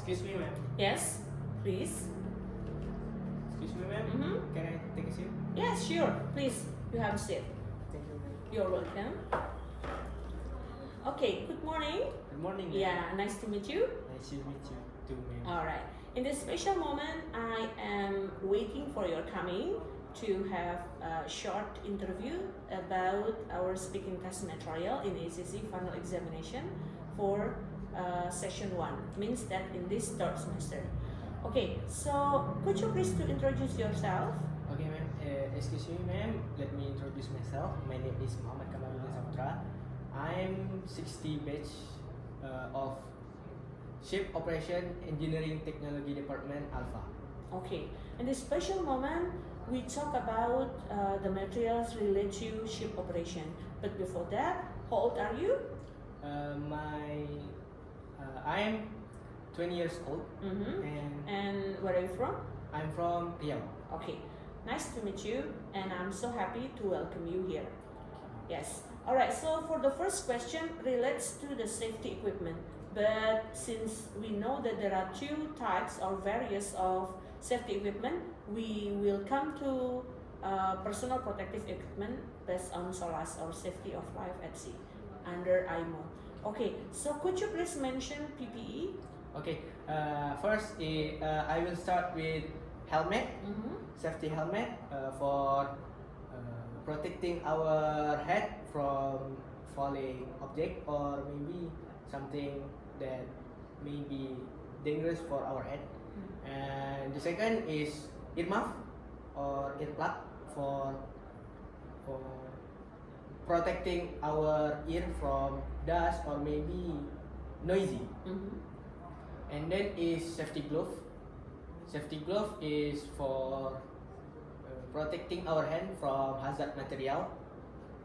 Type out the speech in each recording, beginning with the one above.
Excuse me, ma'am. Yes, please. Excuse me, ma'am. Mm-hmm. Can I take a seat? Yes, sure. Please, you have a seat. Thank you, ma'am. You're welcome. Okay, good morning. Good morning, ma'am. Yeah, nice to meet you. Nice to meet you too, ma'am. All right. In this special moment, I am waiting for your coming to have a short interview about our speaking test material in ACC final examination for session 1. Means that in this third semester. Okay, so could you please to introduce yourself? Okay, ma'am. Excuse me, ma'am. Let me introduce myself. My name is Muhammad Kamaludin Saputra. I'm 60 batch of Ship Operation Engineering Technology Department Alpha. Okay, in this special moment, we talk about the materials related to ship operation. But before that, how old are you? I'm 20 years old, Mm-hmm. and And where are you from? I'm from Riau. Okay, nice to meet you, and I'm so happy to welcome you here. Yes. All right. So for the first question relates to the safety equipment. But since we know that there are two types or various of safety equipment, we will come to personal protective equipment based on SOLAS or safety of life at sea under IMO. Okay. So could you please mention PPE? Okay. First, I will start with helmet. Mm-hmm. Safety helmet for protecting our head from falling object or maybe something that may be dangerous for our head. And the second is ear muff or ear plug for protecting our ear from dust or maybe noisy. Mm-hmm. And then is safety glove. Safety glove is for protecting our hand from hazard material.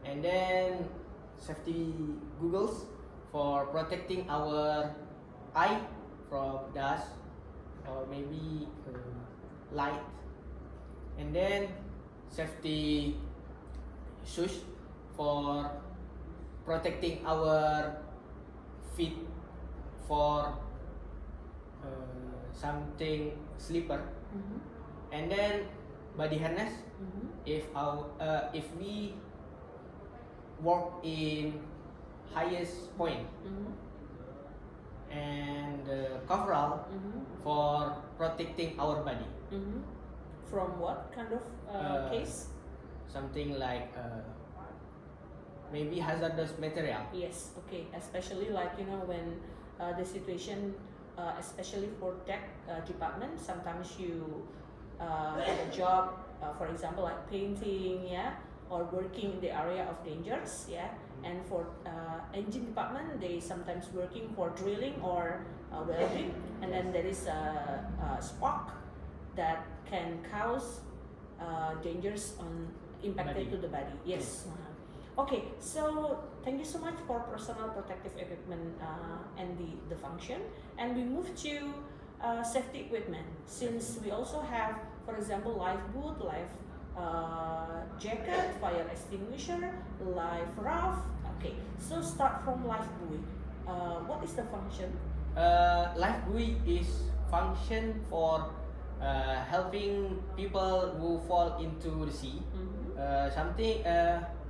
And then safety goggles for protecting our eye from dust or maybe light. And then safety shoes for protecting our feet for something slipper. Mm-hmm. And then body harness Mm-hmm. if we work in highest point. Mm-hmm. And coverall Mm-hmm. for protecting our body, Mm-hmm. From what kind of case? something like maybe hazardous material. Yes, okay. Especially like when the situation, especially for tech department, sometimes you have a job, for example, like painting, yeah, or working in the area of dangers, yeah. And for engine department, they sometimes working for drilling or welding, and then there is a spark that can cause dangers on impacted Body. to the body. Yes. Okay, so thank you so much for personal protective equipment and the function. And we move to safety equipment. Since we also have, for example, life boot, life jacket, fire extinguisher, life raft. Okay, so start from life buoy. What is the function? Life buoy is function for helping people who fall into the sea. Mm-hmm.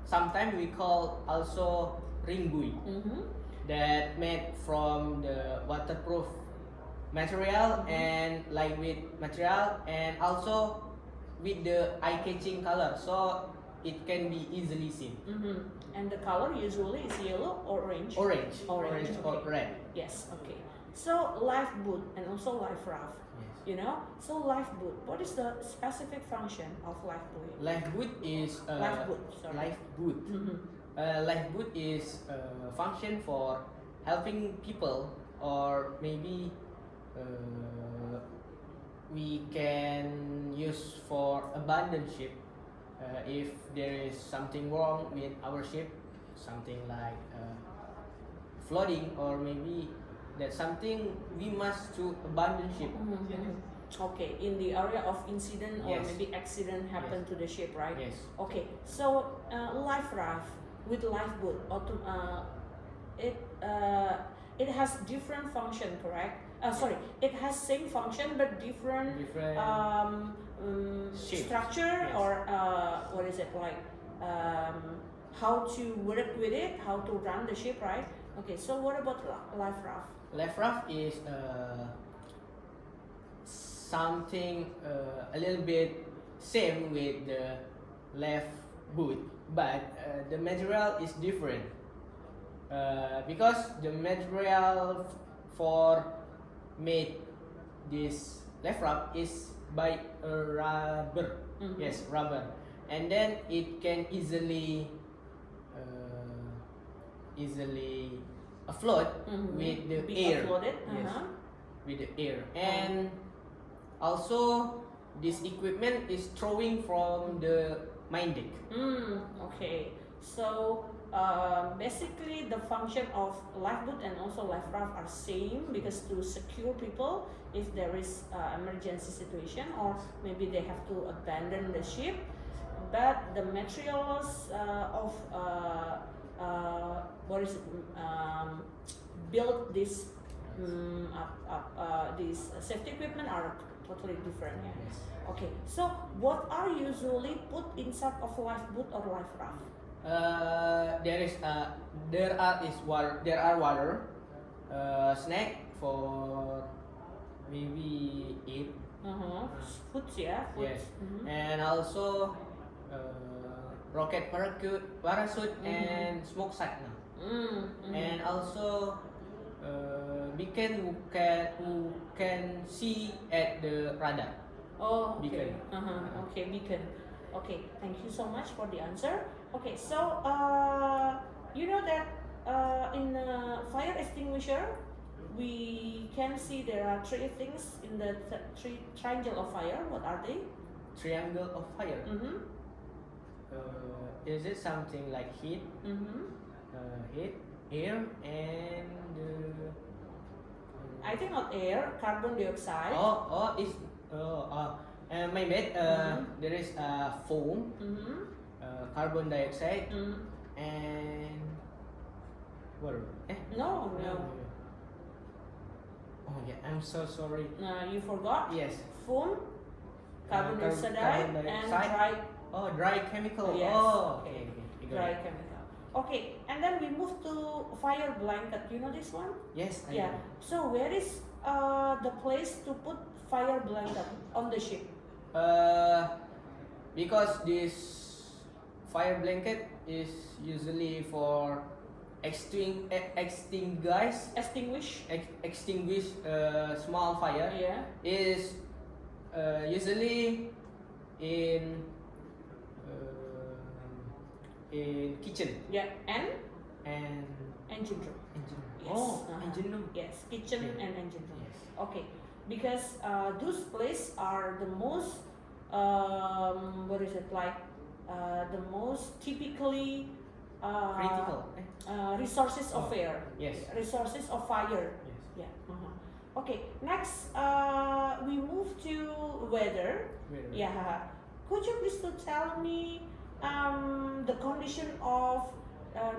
Sometimes we call also ring buoy Mm-hmm. that made from the waterproof material and lightweight material, and also with the eye-catching color, so it can be easily seen. Mm-hmm. And the color usually is yellow or orange? Orange or okay. red. Yes, okay. So life boot and also life raft. Yes. So life boot, what is the specific function of life boot? Life boot is Life boot, sorry. life boot. Mm-hmm. Life boot is function for helping people, or maybe we can use for abandoned ship. If there is something wrong with our ship, something like flooding, or maybe that something we must to abandon ship. Mm-hmm. Okay, in the area of incident or Yes. maybe accident happened Yes. to the ship, right? Yes. Okay, so life raft with life boot, it has different function, correct? sorry, it has same function but different different shape. structure, Yes. or what is it like, how to work with it, how to run the ship, right? Okay, so what about life raft? Left raft is something a little bit same with the left boot, but the material is different. Because the material for made this left raft is by rubber. Mhm. Yes, rubber, and then it can easily afloat Mhm. with the Be air. uploaded. Yes, Uh-huh. with the air, and also this equipment is throwing from the main deck. Okay. So basically, the function of lifeboat and also life raft are same, because to secure people if there is emergency situation, or maybe they have to abandon the ship. But the materials of what is it, build this these safety equipment are totally different. Yeah. Yes. Okay, so what are usually put inside of lifeboat or life raft? There are water, snack for maybe eat, Foods, yeah. Foods. yes, Mhm. and also rocket parachute and smoke signal, and also beacon who can see at the radar. Oh, okay. Beacon. Okay, beacon. Okay, thank you so much for the answer. Okay, so you know that in a fire extinguisher, we can see there are three things in the three triangle of fire. What are they? Triangle of fire. Mm-hmm. Is it something like heat, heat, air, and I think not air, carbon dioxide. it's my bad. There is foam, carbon dioxide, and water. No, no. Oh yeah, I'm so sorry. You forgot. Yes. Foam, carbon dioxide, carbon and dioxide. dry. Oh, dry chemical. Yes. Oh, okay. I got Dry it. chemical. Okay, and then we move to fire blanket. You know this one? Yes, I Yeah. know. So where is the place to put fire blanket on the ship? Because this fire blanket is usually for extinguish Extinguish. small fire. Yeah. Is usually in kitchen Yeah. And and engine room. engine. Yes. Oh, engine room. Yes. Kitchen Okay. and engine room. Yes. Okay. Because those places are the most what is it like? The most typically Critical. resources of fire. Yes. Resources of fire. Yes. Yeah. Okay. Next, we move to weather. Weather. Yeah. Could you please to tell me the condition of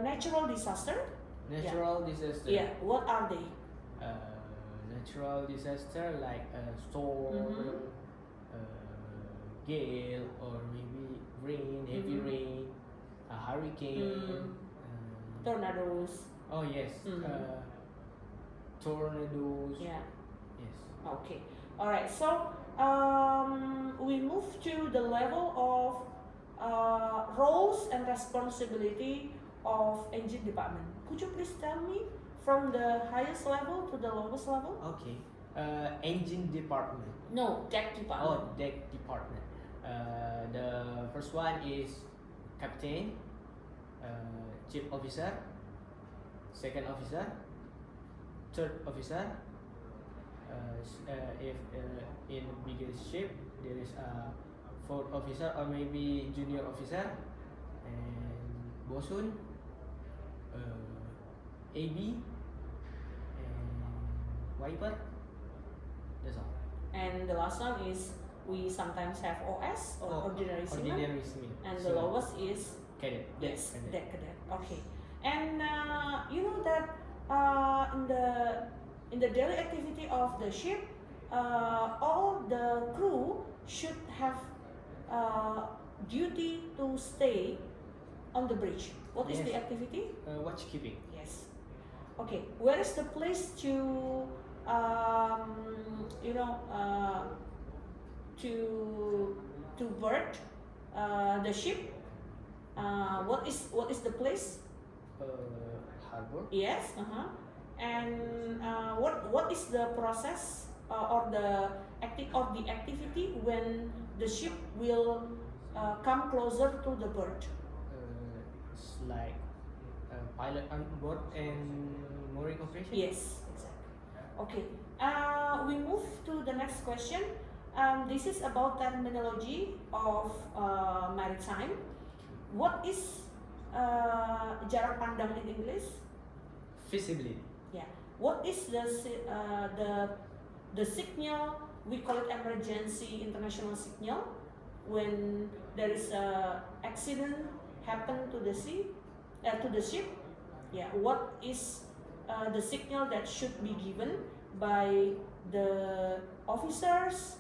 natural disaster? Natural disaster. Yeah. What are they? Natural disaster like a storm, gale, or maybe rain, heavy rain, a hurricane. Tornadoes. Oh yes. Tornadoes. Yeah. Yes. Okay. All right. So we move to the level of roles and responsibility of engine department. Could you please tell me from the highest level to the lowest level? Okay. Engine department. No, deck department. Oh, deck department. The first one is captain, chief officer, second officer, third officer. If in bigger ship there is a fourth officer or maybe junior officer, and bosun, AB, and wiper. That's all. And the last one is we sometimes have OS or ordinary seaman. Ordinary seaman. And the lowest is cadet. yes, Cadet. deck cadet. Okay. And you know that in the daily activity of the ship, all the crew should have duty to stay on the bridge. What is Yes. the activity? Watchkeeping. Yes. Okay. Where is the place to you know to berth the ship? What is the place? Harbor. Yes. And what is the process or the activity when the ship will come closer to the berth? It's like pilot on board and mooring operation. Yes, exactly. Okay. We move to the next question. This is about terminology of maritime. What is jarak pandang in English? Visibility. Yeah. What is the signal? We call it emergency international signal when there is a accident happen to the to the ship. Yeah. What is the signal that should be given by the officers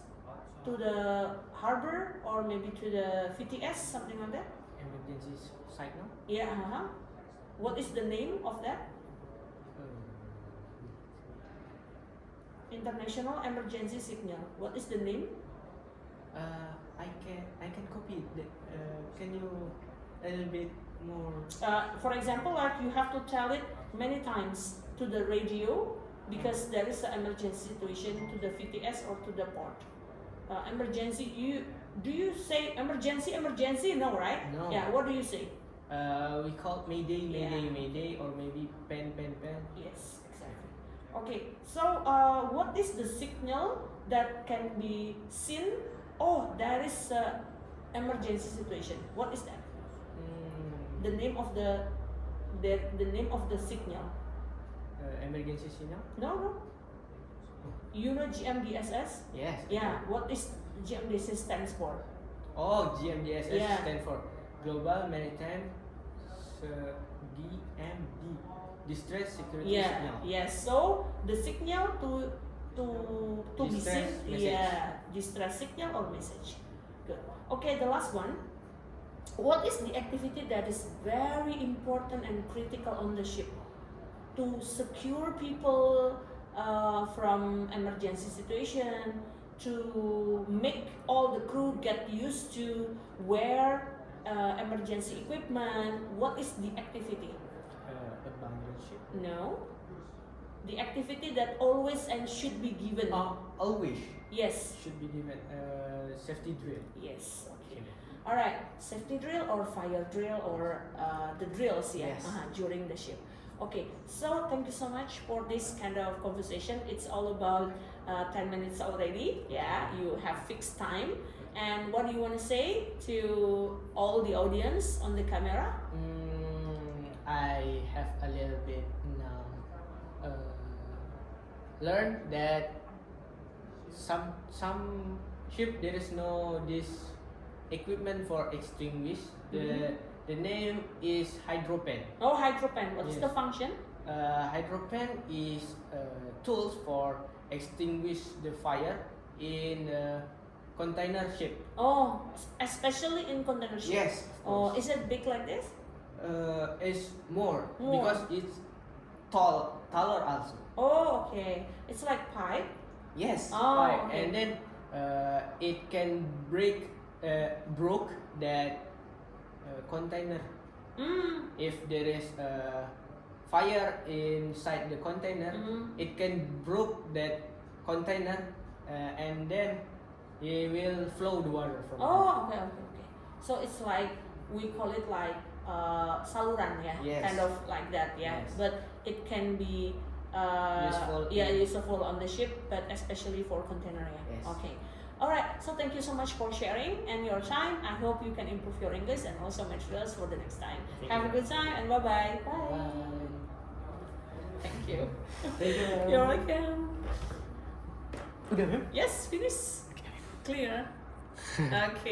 to the harbor or maybe to the VTS, something like that? Emergency signal. Yeah. What is the name of that? International emergency signal. What is the name? I can copy it. Can you a little bit more? For example, like you have to tell it many times to the radio because there is an emergency situation to the VTS or to the port. Emergency. Do you say emergency? No, right? No. Yeah. What do you say? We call Mayday, Mayday, Yeah. Mayday, or maybe pen. Yes, exactly. Okay. So, what is the signal that can be seen? Oh, there is a emergency situation. What is that? The name of the name of the signal. Emergency signal. No. You know GMDSS? Yes. Yeah. What is GMDSS stands for? Oh, GMDSS Yeah. stand for Global Maritime DMD, Distress Security Yeah. Signal. Yes. So the signal to be Distress seen. message. Yeah. Distress signal or message. Good. Okay. The last one. What is the activity that is very important and critical on the ship to secure people from emergency situation, to make all the crew get used to wear emergency equipment? What is the activity? Abandoned ship. No. The activity that always and should be given. Always Yes. should be given safety drill. Yes. Okay. All right. Safety drill or fire drill or the drills, yeah, Yes. during the ship. Okay. So thank you so much for this kind of conversation. It's all about 10 minutes already. Yeah, you have fixed time. And what do you want to say to all the audience on the camera? I have a little bit now learned that some ship there is no this equipment for extinguish. The name is hydropen. Oh, hydropen. What is Yes. the function? Hydropen is tools for extinguish the fire in container ship. Oh, especially in container ship. Yes. Of Oh, course. is it big like this? It's more, More. because it's taller also. Oh, okay. It's like pipe. Yes. Oh, right. okay. And then it can broke that container if there is fire inside the container. It can broke that container and then it will flow the water from Oh, okay. So it's like we call it like saluran, yeah, Yes. kind of like that, yeah. Yes. But it can be Useful yeah, in- useful on the ship, but especially for container, yeah. Yes. Okay. All right. So thank you so much for sharing and your time. I hope you can improve your English and also materials for the next time. Thank Have you. a good time and bye bye. Bye. Thank you. Thank you. You're welcome. Udah, Beb? Yes, finish. Clear. Okay.